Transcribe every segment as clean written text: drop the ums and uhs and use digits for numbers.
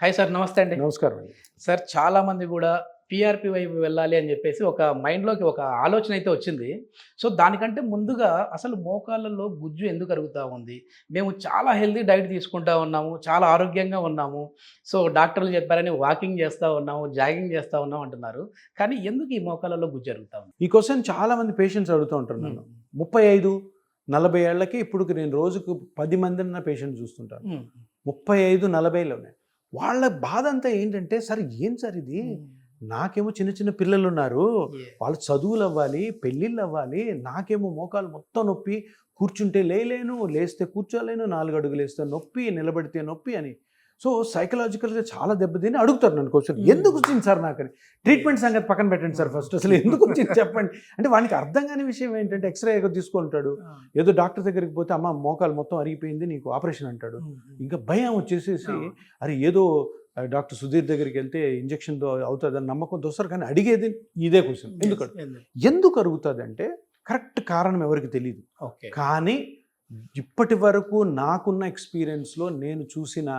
Hi sir, నమస్తే అండి. నమస్కారం అండి. సార్ చాలామంది గూడా పీఆర్‌పీ వైపు వెళ్ళాలి అని జెప్పేసి ఒక మైండ్‌లోకి ఒక ఆలోచన అయితే వచ్చింది. సో, దానికంటే ముందుగా అసలు మోకాళ్ళలో గుజ్జు ఎందుకు అరుగుతా ఉంది? మేము చాలా హెల్తీ డైట్ తీసుకుంటా ఉన్నాము. చాలా ఆరోగ్యంగా ఉన్నాము. సో, డాక్టర్లు చెప్పారని వాకింగ్ చేస్తా ఉన్నాము, జాగింగ్ చేస్తా ఉన్నాం అంటున్నారు. కానీ ఎందుకు ఈ మోకాళ్ళలో గుజ్జు అరుగుతా ఉంది? ఈ క్వెషన్ చాలా మంది పేషెంట్స్ అడుగుతూ ఉంటారు నన్ను. 35, 40 ఏళ్లకి ఇప్పుడుకి నేను రోజుకు 10 మందిని పేషెంట్ చూస్తుంటాను. హ్మ్. 35, 40లోనే. వాళ్ళ బాధ అంతా ఏంటంటే, సార్ ఏం సార్ ఇది? నాకేమో చిన్న చిన్న పిల్లలు ఉన్నారు, వాళ్ళ చదువులు అవ్వాలి, పెళ్ళిళ్ళు అవ్వాలి, నాకేమో మోకాలు మొత్తం నొప్పి, కూర్చుంటే లేలేను, లేస్తే కూర్చోలేను, 4 అడుగులు వేస్తే నొప్పి, నిలబడితే నొప్పి అని. సో సైకలాజికల్గా చాలా దెబ్బతిని అడుగుతారు నన్ను క్వశ్చన్, ఎందుకు వచ్చింది సార్ నాకని. ట్రీట్మెంట్ సంగతి పక్కన పెట్టండి సార్, ఫస్ట్ అసలు ఎందుకు వచ్చింది చెప్పండి అంటే. వానికి అర్థం కాని విషయం ఏంటంటే, ఎక్స్రే తీసుకుంటాడు, ఏదో డాక్టర్ దగ్గరికి పోతే అమ్మ మోకాలు మొత్తం అరిగిపోయింది, నీకు ఆపరేషన్ అంటాడు. ఇంకా భయం వచ్చేసేసి, అరే ఏదో డాక్టర్ సుధీర్ దగ్గరికి వెళ్తే ఇంజక్షన్తో అవుతుందని నమ్మకంతో వస్తారు. కానీ అడిగేది ఇదే క్వశ్చన్, ఎందుకు అరుగుతుంది అంటే కరెక్ట్ కారణం ఎవరికి తెలియదు. కానీ ఇప్పటి వరకు నాకున్న ఎక్స్పీరియన్స్లో నేను చూసిన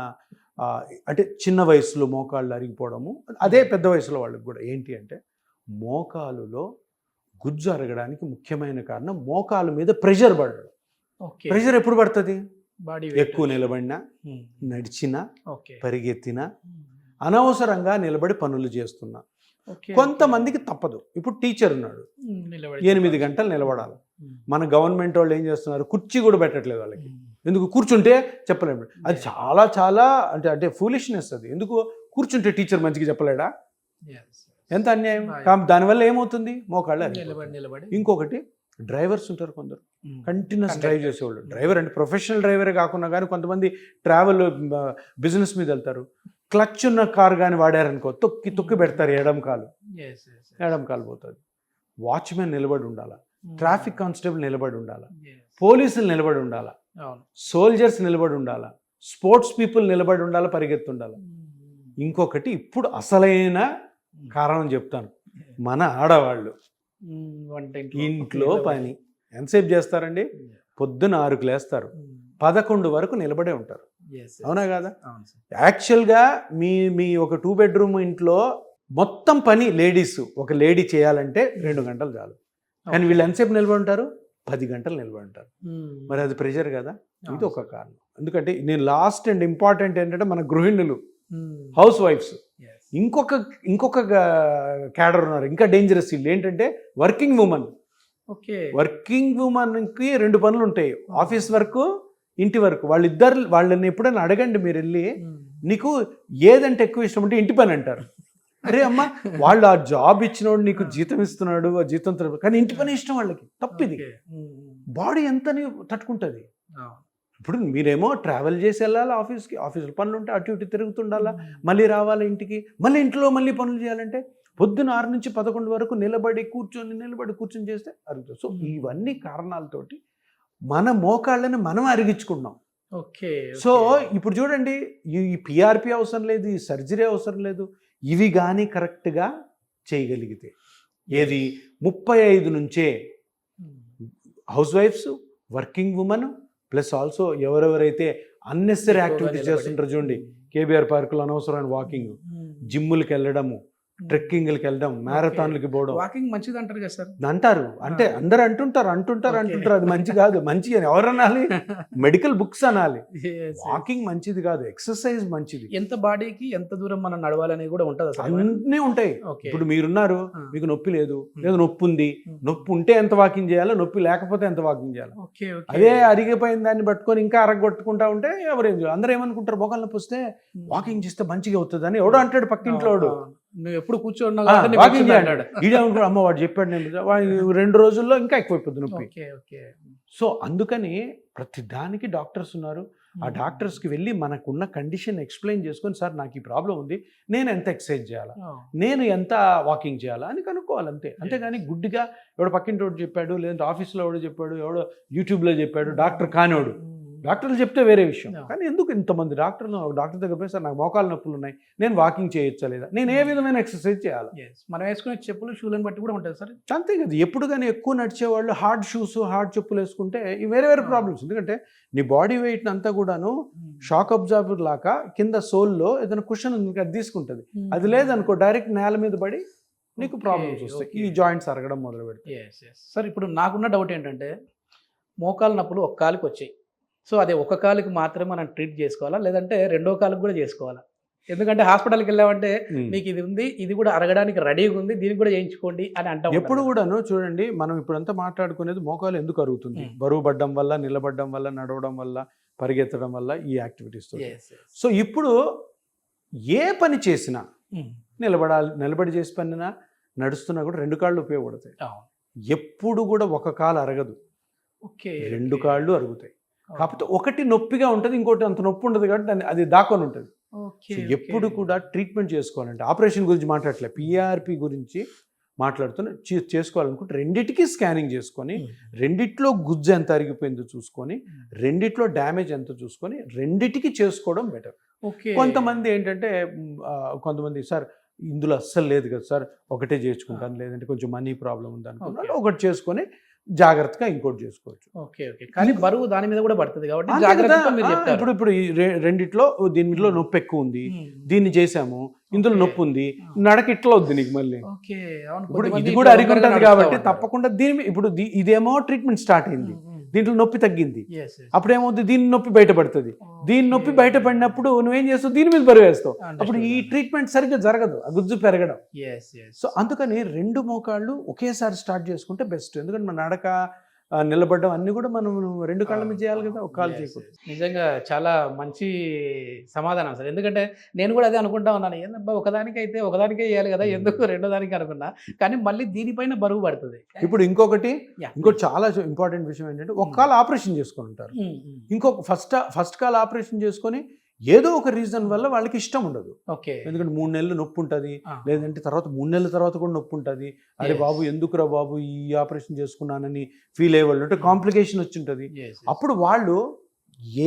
అంటే చిన్న వయసులో మోకాళ్ళు అరిగిపోవడము, అదే పెద్ద వయసులో వాళ్ళకి కూడా ఏంటి అంటే, మోకాలులో గుజ్జు అరగడానికి ముఖ్యమైన కారణం మోకాలు మీద ప్రెషర్ పడడం. ప్రెషర్ ఎప్పుడు పడుతుంది? ఎక్కువ నిలబడినా, నడిచినా, పరిగెత్తినా, అనవసరంగా నిలబడి పనులు చేస్తున్నా. కొంతమందికి తప్పదు. ఇప్పుడు టీచర్ ఉన్నాడు, 8 గంటలు నిలబడాలి. మన గవర్నమెంట్ వాళ్ళు ఏం చేస్తున్నారు, కుర్చీ కూడా పెట్టట్లేదు వాళ్ళకి. ఎందుకు? కూర్చుంటే చెప్పలేము. అది చాలా చాలా అంటే ఫూలిష్నెస్ అది. ఎందుకు కూర్చుంటే టీచర్ మంచిగా చెప్పలేడా? ఎంత అన్యాయం. దానివల్ల ఏమవుతుంది? మోకాళ్ళు. ఇంకొకటి, డ్రైవర్స్ ఉంటారు కొందరు, కంటిన్యూస్ డ్రైవ్ చేసేవాళ్ళు. డ్రైవర్ అంటే ప్రొఫెషనల్ డ్రైవరే కాకుండా కానీ కొంతమంది ట్రావెల్ బిజినెస్ మీద వెళ్తారు. క్లచ్ ఉన్న కారు కానీ వాడారనుకో, తొక్కి పెడతారు ఎడం కాలు పోతుంది. వాచ్మెన్ నిలబడి ఉండాలా, ట్రాఫిక్ కానిస్టేబుల్ నిలబడి ఉండాలా, పోలీసులు నిలబడి ఉండాలా, సోల్జర్స్ నిలబడి ఉండాలా, స్పోర్ట్స్ పీపుల్ నిలబడి ఉండాలా, పరిగెత్తుండాలా. ఇంకొకటి, ఇప్పుడు అసలైన కారణం చెప్తాను, మన ఆడవాళ్ళు ఇంట్లో పని ఎంతసేపు చేస్తారండి? పొద్దున 6కు లేస్తారు, 11 వరకు నిలబడే ఉంటారు. అవునా కాదా? యాక్చువల్గా మీ ఒక 2 బెడ్రూమ్ ఇంట్లో మొత్తం పని లేడీస్, ఒక లేడీ చేయాలంటే 2 గంటలు చాలు. కానీ వీళ్ళు ఎంతసేపు నిలబడి ఉంటారు? 10 గంటలు నిలబడి ఉంటారు. మరి అది ప్రెషర్ కదా. ఇది ఒక కారణం. ఎందుకంటే నేను లాస్ట్ అండ్ ఇంపార్టెంట్ ఏంటంటే, మన గృహిణులు, హౌస్ వైఫ్స్. ఇంకొక క్యాడర్ ఉన్నారు, ఇంకా డేంజరస్. వీళ్ళు ఏంటంటే వర్కింగ్ ఉమెన్. వర్కింగ్ ఉమెన్కి 2 పనులు ఉంటాయి, ఆఫీస్ వర్క్, ఇంటి వర్క్. వాళ్ళని ఎప్పుడైనా అడగండి మీరు వెళ్ళి, నీకు ఏదంటే ఎక్కువ ఇష్టం అంటే ఇంటి పని అంటారు. అరే అమ్మ, వాళ్ళు ఆ జాబ్ ఇచ్చినోడు నీకు జీతం ఇస్తున్నాడు, ఆ జీతంతో, కానీ ఇంటి పని ఇష్టం వాళ్ళకి. తప్పిది. బాడీ ఎంతని తట్టుకుంటుంది. ఇప్పుడు మీరేమో ట్రావెల్ చేసి వెళ్ళాలి ఆఫీస్కి, ఆఫీసులో పనులు ఉంటే అటు ఇటు తిరుగుతుండాలా, మళ్ళీ రావాలి ఇంటికి, మళ్ళీ ఇంట్లో మళ్ళీ పనులు చేయాలంటే పొద్దున 6 నుంచి 11 వరకు నిలబడి కూర్చొని చేస్తే అరుగుతుంది. సో ఇవన్నీ కారణాలతోటి మన మోకాళ్ళని మనం అరిగించుకున్నాం. సో ఇప్పుడు చూడండి, ఈ పిఆర్పి అవసరం లేదు, ఈ సర్జరీ అవసరం లేదు. ఇవి కానీ కరెక్ట్గా చేయగలిగితే, ఏది 35 నుంచే హౌస్ వైఫ్స్, వర్కింగ్ ఉమెన్, ప్లస్ ఆల్సో ఎవరెవరైతే అన్నెసరీ యాక్టివిటీస్ చేస్తుంటారు చూడండి, కేబీఆర్ పార్కులో అనవసరమైన వాకింగ్, జిమ్ములకి వెళ్ళడము, ట్రెక్కింగ్లకి వెళ్ళడం, మ్యారథాన్లకి పోవడం. వాకింగ్ మంచిది అంటారు కదా సార్. అంటారు, అంటే అందరు అంటుంటారు. అది మంచి కాదు. మంచి అని ఎవరు అనాలి? మెడికల్ బుక్స్ అనాలి. వాకింగ్ మంచిది కాదు, ఎక్సర్సైజ్ మంచిది. ఎంత బాడీకి ఎంత దూరం మనం నడవాలనేది కూడా ఉంటుంది అసలు. అన్నీ ఉంటాయి. ఇప్పుడు మీరున్నారు, మీకు నొప్పి లేదు, లేదా నొప్పి ఉంది, నొప్పి ఉంటే ఎంత వాకింగ్ చేయాలో, నొప్పి లేకపోతే ఎంత వాకింగ్ చేయాలి. అదే అరిగిపోయిన దాన్ని పట్టుకొని ఇంకా అరగొట్టుకుంటా ఉంటే ఎవరేం చేయాలి? అందరూ ఏమనుకుంటారు, మోకాళ్ళ నొప్పి వస్తే వాకింగ్ చేస్తే మంచిగా అవుతుంది అని ఎవడో అంటాడు పక్కింట్లో. నువ్వు ఎప్పుడు కూర్చోన్నా అమ్మ వాడు చెప్పాడు, నేను 2 రోజుల్లో ఇంకా ఎక్కువైపోతుంది నొప్పి. సో అందుకని ప్రతి దానికి డాక్టర్స్ ఉన్నారు. ఆ డాక్టర్స్కి వెళ్ళి మనకున్న కండిషన్ ఎక్స్ప్లెయిన్ చేసుకొని, సార్ నాకు ఈ ప్రాబ్లం ఉంది, నేను ఎంత ఎక్సర్సైజ్ చేయాలా, నేను ఎంత వాకింగ్ చేయాలా అని కనుక్కోవాలి అంతే. అంతేగాని గుడ్డిగా ఎవడో పక్కింటి వాడు చెప్పాడు, లేదంటే ఆఫీస్లో ఎవడో చెప్పాడు, ఎవడో యూట్యూబ్లో చెప్పాడు, డాక్టర్ కానివాడు డాక్టర్లు చెప్తే వేరే విషయం. Yeah. కానీ ఎందుకు ఇంతమంది డాక్టర్లు ఒక డాక్టర్ దగ్గర పోయి సార్ నాకు మోకాలు నొప్పులు ఉన్నాయి, నేను వాకింగ్ చేయొచ్చా లేదా, నేను ఏ విధమైన ఎక్సర్సైజ్ చేయాలి? మనం వేసుకునే చెప్పులు షూలను బట్టి కూడా ఉంటుంది సార్. అంతే కదా. ఎప్పుడు కానీ ఎక్కువ నడిచేవాళ్ళు హార్డ్ షూస్ హార్డ్ చెప్పులు వేసుకుంటే ఇవి వేరే వేరే ప్రాబ్లమ్స్. ఎందుకంటే నీ బాడీ వెయిట్ అంతా కూడాను షాక్ అబ్జార్బర్ లాగా కింద సోల్లో ఏదైనా కుషన్ ఉంది అది తీసుకుంటుంది. అది లేదనుకో డైరెక్ట్ నేల మీద పడి నీకు ప్రాబ్లమ్స్ వస్తాయి, ఈ జాయింట్స్ అరగడం మొదలు పెడతాయి. సార్ ఇప్పుడు నాకున్న డౌట్ ఏంటంటే మోకాలు నొప్పులు ఒక కాలుకి వచ్చాయి, సో అదే ఒక కాలుకి మాత్రమే మనం ట్రీట్ చేసుకోవాలా లేదంటే రెండో కాలుకి కూడా చేసుకోవాలా? ఎందుకంటే హాస్పిటల్కి వెళ్ళామంటే మీకు ఇది ఉంది, ఇది కూడా అరగడానికి రెడీగా ఉంది, దీనికి కూడా చేయించుకోండి అని అంటాం. ఎప్పుడు కూడాను చూడండి, మనం ఇప్పుడంతా మాట్లాడుకునేది మోకాలు ఎందుకు అరుగుతుంది, బరువు పడ్డం వల్ల, నిలబడ్డం వల్ల, నడవడం వల్ల, పరిగెత్తడం వల్ల, ఈ యాక్టివిటీస్. సో ఇప్పుడు ఏ పని చేసినా నిలబడి చేసి పనినా నడుస్తున్నా కూడా రెండు కాళ్ళు ఉపయోగపడతాయి. ఎప్పుడు కూడా ఒక కాలు అరగదు, రెండు కాళ్ళు అరుగుతాయి. కాకపోతే ఒకటి నొప్పిగా ఉంటుంది, ఇంకోటి అంత నొప్పి ఉండదు కాబట్టి అది దాక్కొని ఉంటుంది. ఎప్పుడు కూడా ట్రీట్మెంట్ చేసుకోవాలంటే ఆపరేషన్ గురించి మాట్లాడలే, పిఆర్పి గురించి మాట్లాడుతున్న చేసుకోవాలనుకుంటే రెండిటికి స్కానింగ్ చేసుకొని రెండిట్లో గుజ్జు ఎంత అరిగిపోయిందో చూసుకొని రెండిట్లో డ్యామేజ్ ఎంత చూసుకొని రెండిటికి చేసుకోవడం బెటర్. కొంతమంది ఏంటంటే కొంతమంది సార్ ఇందులో అస్సలు లేదు కదా సార్, ఒకటే చేసుకుంటాను, లేదంటే కొంచెం మనీ ప్రాబ్లం ఉంది అనుకున్నాను ఒకటి చేసుకొని జాగ్రత్తగా ఇంకోటి చేసుకోవచ్చు. కానీ బరువు దాని మీద కూడా పడుతుంది కాబట్టి ఇప్పుడు ఈ రెండిట్లో దీనిలో నొప్పి ఎక్కువ ఉంది, దీన్ని చేసాము, ఇందులో నొప్పి ఉంది, నడక ఇట్లా వద్దు నీకు మళ్ళీ. ఇప్పుడు ఇది కూడా అరిగి ఉంటుంది కాబట్టి తప్పకుండా దీని ఇప్పుడు ఇదేమో ట్రీట్మెంట్ స్టార్ట్ అయింది, దీంట్లో నొప్పి తగ్గింది, అప్పుడేమవుతుంది దీని నొప్పి బయటపడుతుంది, దీని నొప్పి బయటపడినప్పుడు నువ్వేం చేస్తావు, దీని మీద బరువు వేస్తావు, అప్పుడు ఈ ట్రీట్మెంట్ సరిగ్గా జరగదు, ఆ గుజ్జు పెరగడం. సో అందుకని రెండు మోకాళ్ళు ఒకేసారి స్టార్ట్ చేసుకుంటే బెస్ట్. ఎందుకంటే మన నడక నిలబడడం అన్ని కూడా మనం రెండు కాళ్ళ మీద చేయాలి కదా, ఒక కాలు చేయకూడదు. నిజంగా చాలా మంచి సమాధానం సార్. ఎందుకంటే నేను కూడా అదే అనుకుంటా ఉన్నాను, ఏందబ్బా ఒకదానికైతే ఒకదానికే చేయాలి కదా, ఎందుకు రెండో దానికి అనుకున్నా, కానీ మళ్ళీ దీనిపైన బరువు పడుతుంది. ఇప్పుడు ఇంకోటి చాలా ఇంపార్టెంట్ విషయం ఏంటంటే ఒక కాలు ఆపరేషన్ చేసుకొని ఉంటారు, ఇంకొక ఫస్ట్ కాలు ఆపరేషన్ చేసుకొని ఏదో ఒక రీజన్ వల్ల వాళ్ళకి ఇష్టం ఉండదు. ఎందుకంటే 3 నెలలు నొప్పి ఉంటుంది, లేదంటే తర్వాత 3 నెలల తర్వాత కూడా నొప్పి ఉంటుంది. అరే బాబు ఎందుకురా బాబు ఈ ఆపరేషన్ చేసుకున్నానని ఫీల్ అయ్యేవాళ్ళు అంటే కాంప్లికేషన్ వచ్చి ఉంటుంది. అప్పుడు వాళ్ళు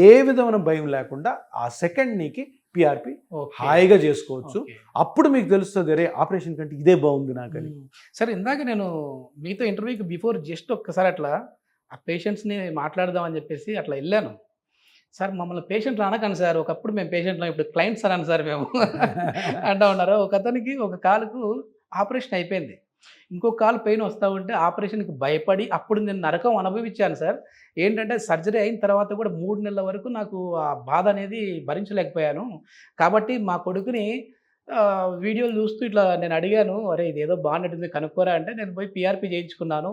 ఏ విధమైన భయం లేకుండా ఆ సెకండ్ నీకి పిఆర్పి హాయిగా చేసుకోవచ్చు. అప్పుడు మీకు తెలుస్తుంది అరే ఆపరేషన్ కంటే ఇదే బాగుంది నాకని. సరే ఇందాక నేను మీతో ఇంటర్వ్యూకి బిఫోర్ జస్ట్ ఒక్కసారి అట్లా ఆ పేషెంట్స్ని మాట్లాడదామని చెప్పేసి అట్లా వెళ్ళాను. సార్ మమ్మల్ని పేషెంట్లు అనకండి సార్, ఒకప్పుడు మేము పేషెంట్లు ఇప్పుడు క్లయింట్స్ అని సార్ మేము అంటా ఉన్నారు. ఒక అతనికి ఒక కాలుకు ఆపరేషన్ అయిపోయింది, ఇంకొక కాలు పెయిన్ వస్తూ ఉంటే ఆపరేషన్కి భయపడి అప్పుడు నేను నరకం అనుభవించాను సార్. ఏంటంటే సర్జరీ అయిన తర్వాత కూడా 3 నెలల వరకు నాకు ఆ బాధ అనేది భరించలేకపోయాను. కాబట్టి మా కొడుకుని వీడియోలు చూస్తూ ఇట్లా నేను అడిగాను, అరే ఇదేదో బాగున్నట్టుంది కనుక్కోరా అంటే నేను పోయి పిఆర్పి చేయించుకున్నాను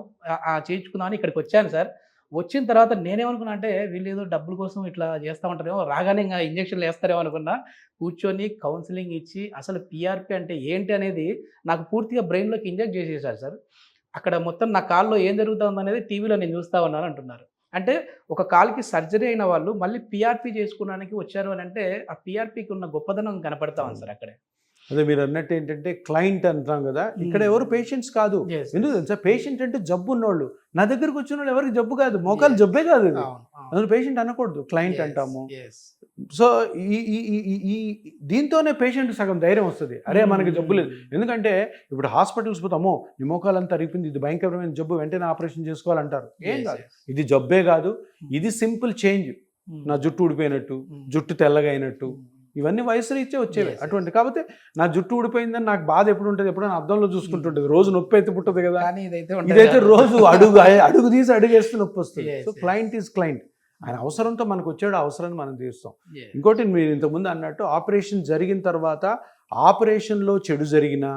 ఇక్కడికి వచ్చాను సార్. వచ్చిన తర్వాత నేనేమనుకున్నా అంటే వీళ్ళు ఏదో డబ్బుల కోసం ఇట్లా చేస్తూ ఉంటారేమో, రాగానే ఇంకా ఇంజక్షన్లు వేస్తారేమో అనుకున్నా. కూర్చొని కౌన్సిలింగ్ ఇచ్చి అసలు పిఆర్పి అంటే ఏంటి అనేది నాకు పూర్తిగా బ్రెయిన్లోకి ఇంజెక్ట్ చేసేసారు సార్. అక్కడ మొత్తం నా కాల్లో ఏం జరుగుతుంది అనేది టీవీలో నేను చూస్తూ ఉన్నాను అంటున్నారు. అంటే ఒక కాలుకి సర్జరీ అయిన వాళ్ళు మళ్ళీ పిఆర్పి చేసుకోవడానికి వచ్చారు అని అంటే ఆ పిఆర్పికి ఉన్న గొప్పదనం కనపడతా ఉంది సార్ అక్కడే. అదే మీరు అన్నట్టు ఏంటంటే క్లయింట్ అంటాం కదా, ఇక్కడ ఎవరు పేషెంట్స్ కాదు. ఎందుకు తెలుసా, పేషెంట్ అంటే జబ్బు ఉన్నోళ్ళు. నా దగ్గరకు వచ్చిన వాళ్ళు ఎవరికి జబ్బు కాదు, మోకాలు జబ్బే కాదు, అందులో పేషెంట్ అనకూడదు, క్లయింట్ అంటాము. సో ఈ దీంతోనే పేషెంట్ సగం ధైర్యం వస్తుంది, అరే మనకి జబ్బు లేదు. ఎందుకంటే ఇప్పుడు హాస్పిటల్స్ పోతామో నీ మోకాలు అంతా అరిగిపోయింది, ఇది భయంకరమైన జబ్బు, వెంటనే ఆపరేషన్ చేసుకోవాలంటారు. ఏం కాదు, ఇది జబ్బే కాదు, ఇది సింపుల్ చేంజ్. నా జుట్టు ఊడిపోయినట్టు, జుట్టు తెల్లగా అయినట్టు, ఇవన్నీ వయసు రీత్యా వచ్చేవి అటువంటి. కాకపోతే నా జుట్టు ఊడిపోయిందని నాకు బాధ ఎప్పుడు ఉంటుంది, ఎప్పుడైనా అద్దంలో చూసుకుంటుంటుంది, రోజు నొప్పి అయితే పుట్టదు కదా. ఇదైతే రోజు అడుగు తీసి అడుగేస్తే నొప్పి వస్తుంది. సో క్లయింట్ ఈజ్ క్లయింట్, ఆయన అవసరంతో మనకు వచ్చాడు, అవసరాన్ని మనం తీరుస్తాం. ఇంకోటి మీరు ఇంతకుముందు అన్నట్టు ఆపరేషన్ జరిగిన తర్వాత ఆపరేషన్లో చెడు జరిగినా,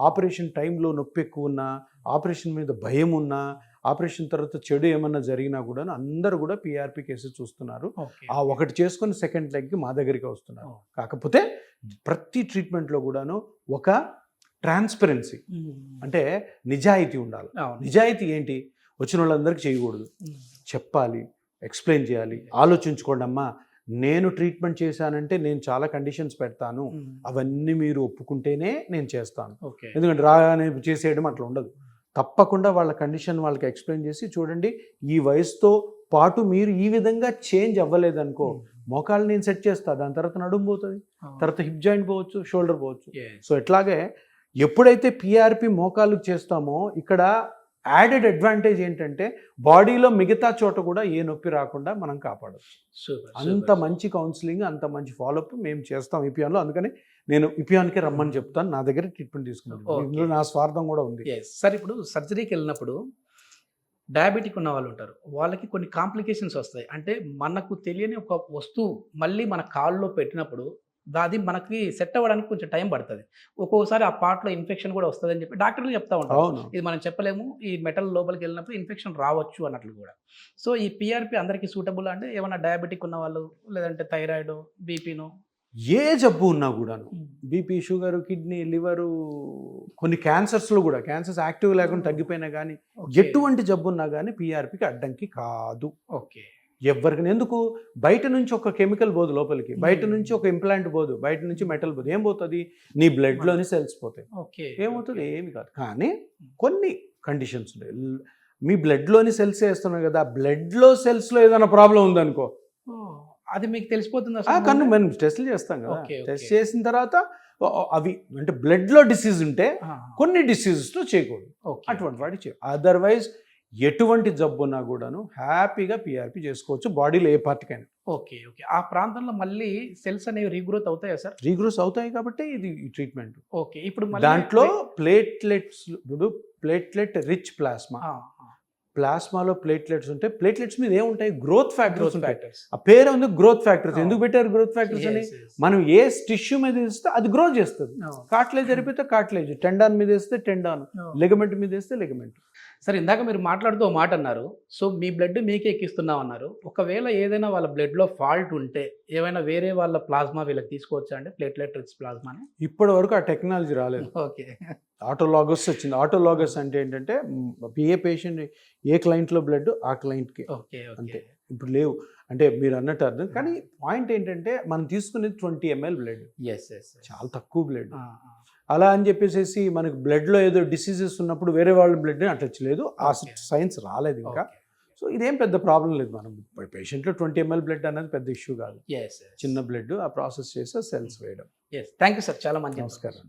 ఆపరేషన్ టైంలో నొప్పి ఎక్కువ ఉన్నా, ఆపరేషన్ మీద భయం ఉన్నా, ఆపరేషన్ తర్వాత చెడు ఏమన్నా జరిగినా కూడా అందరూ కూడా పిఆర్పి కేసెస్ చూస్తున్నారు. ఆ ఒకటి చేసుకుని సెకండ్ లెగ్కి మా దగ్గరికి వస్తున్నారు. కాకపోతే ప్రతి ట్రీట్మెంట్లో కూడాను ఒక ట్రాన్స్పరెన్సీ అంటే నిజాయితీ ఉండాలి. నిజాయితీ ఏంటి, వచ్చిన వాళ్ళందరికీ చేయకూడదు, చెప్పాలి, ఎక్స్ప్లెయిన్ చేయాలి. ఆలోచించుకోండి అమ్మా, నేను ట్రీట్మెంట్ చేశానంటే నేను చాలా కండిషన్స్ పెడతాను, అవన్నీ మీరు ఒప్పుకుంటేనే నేను చేస్తాను. ఎందుకంటే రాగానే చేసేయడం అట్లా ఉండదు. తప్పకుండా వాళ్ళ కండిషన్ వాళ్ళకి ఎక్స్ప్లెయిన్ చేసి, చూడండి ఈ వయసుతో పాటు మీరు ఈ విధంగా చేంజ్ అవ్వలేదనుకో, మోకాలు నేను సెట్ చేస్తా, దాని తర్వాత నడుము పోతుంది, తర్వాత హిప్ జాయింట్ పోవచ్చు, షోల్డర్ పోవచ్చు. సో ఎట్లాగే ఎప్పుడైతే పిఆర్పి మోకాలు చేస్తామో ఇక్కడ యాడెడ్ అడ్వాంటేజ్ ఏంటంటే బాడీలో మిగతా చోట కూడా ఏ నొప్పి రాకుండా మనం కాపాడచ్చు. అంత మంచి కౌన్సిలింగ్, అంత మంచి ఫాలోఅప్ మేము చేస్తాం ఇపియాన్లో. అందుకని నేను ఇపియాన్కి రమ్మని చెప్తాను, నా దగ్గర ట్రీట్మెంట్ తీసుకున్నాను. ఇందులో నా స్వార్థం కూడా ఉంది. సార్ ఇప్పుడు సర్జరీకి వెళ్ళినప్పుడు డయాబెటిక్ ఉన్న వాళ్ళు ఉంటారు, వాళ్ళకి కొన్ని కాంప్లికేషన్స్ వస్తాయి. అంటే మనకు తెలియని ఒక వస్తువు మళ్ళీ మన కాల్లో పెట్టినప్పుడు అది మనకి సెట్ అవ్వడానికి కొంచెం టైం పడుతుంది. ఒక్కొక్కసారి ఆ పార్ట్లో ఇన్ఫెక్షన్ కూడా వస్తుంది అని చెప్పి డాక్టర్లు చెప్తా ఉంటారు. ఇది మనం చెప్పలేము, ఈ మెటల్ లోపలికి వెళ్ళినప్పుడు ఇన్ఫెక్షన్ రావచ్చు అన్నట్లు కూడా. సో ఈ పిఆర్పి అందరికీ సూటబుల్ అంటే ఏమైనా డయాబెటిక్ ఉన్న వాళ్ళు, లేదంటే థైరాయిడ్, బీపీను, ఏ జబ్బు ఉన్నా కూడాను, బీపీ, షుగరు, కిడ్నీ, లివరు, కొన్ని క్యాన్సర్స్లో కూడా క్యాన్సర్స్ యాక్టివ్ లేకుండా తగ్గిపోయినా కానీ ఎటువంటి జబ్బు ఉన్నా కానీ పిఆర్పికి అడ్డంకి కాదు. ఓకే. ఎవరికి ఎందుకు బయట నుంచి ఒక కెమికల్ పోదు లోపలికి, బయట నుంచి ఒక ఇంప్లాంట్ పోదు, బయట నుంచి మెటల్ పోదు. ఏం పోతుంది? నీ బ్లడ్లోని సెల్స్ పోతాయి. ఏమవుతుంది? ఏమి కాదు. కానీ కొన్ని కండిషన్స్ ఉన్నాయి. మీ బ్లడ్లోని సెల్స్ వేస్తున్నాయి కదా, బ్లడ్లో సెల్స్లో ఏదైనా ప్రాబ్లం ఉందనుకో, అది మీకు తెలిసిపోతుంది. కన్ను మనం టెస్ట్లు చేస్తాం కదా, టెస్ట్ చేసిన తర్వాత అవి అంటే బ్లడ్లో డిసీజ్ ఉంటే కొన్ని డిసీజెస్లో చేయకూడదు, అటువంటి వాటి చేయ. అదర్వైజ్ ఎటువంటి జబ్బున్నా కూడాను హ్యాపీగా పిఆర్పి చేసుకోవచ్చు బాడీలో ఏ పార్టీకైనా. ఓకే. ఆ ప్రాంతంలో మళ్ళీ సెల్స్ అనేవి రీగ్రోత్ అవుతాయా సార్? రీగ్రోత్ అవుతాయి కాబట్టి ఇది ట్రీట్మెంట్. ఓకే. ఇప్పుడు దాంట్లో ప్లేట్లెట్స్, ఇప్పుడు ప్లేట్లెట్ రిచ్ ప్లాస్మాలో ప్లేట్లెట్స్ ఉంటాయి. ప్లేట్లెట్స్ మీద ఏముంటాయి? గ్రోత్ ఫ్యాక్టర్స్ ఉంటాయి. ఆ పేరు ఉంది గ్రోత్ ఫ్యాక్టర్స్. ఎందుకు పెట్టారు గ్రోత్ ఫ్యాక్టర్స్ అని? మనం ఏ టిష్యూ మీద వేస్తే అది గ్రో చేస్తుంది. కార్టిలేజ్ జరిపితే కార్టిలేజ్, టెండాన్ మీద వేస్తే టెండాన్, లిగమెంట్ మీద వేస్తే లిగమెంట్. సరే, ఇందాక మీరు మాట్లాడుతూ ఒక మాట అన్నారు, సో మీ బ్లడ్ మీకే ఎక్కిస్తున్నాం అన్నారు. ఒకవేళ ఏదైనా వాళ్ళ బ్లడ్లో ఫాల్ట్ ఉంటే ఏమైనా వేరే వాళ్ళ ప్లాస్మా వీళ్ళకి తీసుకోవచ్చా అండి? ప్లేట్లెట్ రిచ్ ప్లాస్మాని ఇప్పటి వరకు ఆ టెక్నాలజీ రాలేదు. ఓకే. ఆటోలాగస్ వచ్చింది. ఆటోలాగస్ అంటే ఏంటంటే ఏ పేషెంట్ ఏ క్లయింట్లో బ్లడ్ ఆ క్లయింట్కి అంతే. ఇప్పుడు లేవు అంటే మీరు అన్నట్టు అర్థం. కానీ పాయింట్ ఏంటంటే మనం తీసుకునేది 20 ml బ్లడ్, చాలా తక్కువ బ్లడ్. అలా అని చెప్పేసి మనకు బ్లడ్లో ఏదో డిసీజెస్ ఉన్నప్పుడు వేరే వాళ్ళ బ్లడ్ అట్లా లేదు, ఆ సైన్స్ రాలేదు ఇంకా. సో ఇదేం పెద్ద ప్రాబ్లం లేదు. మనం పేషెంట్లో 20 ml బ్లడ్ అనేది పెద్ద ఇష్యూ కాదు. చిన్న బ్లడ్ ఆ ప్రాసెస్ చేస్తే సెల్స్ వేయడం. థ్యాంక్ యూ సార్, చాలా మంచి. నమస్కారం.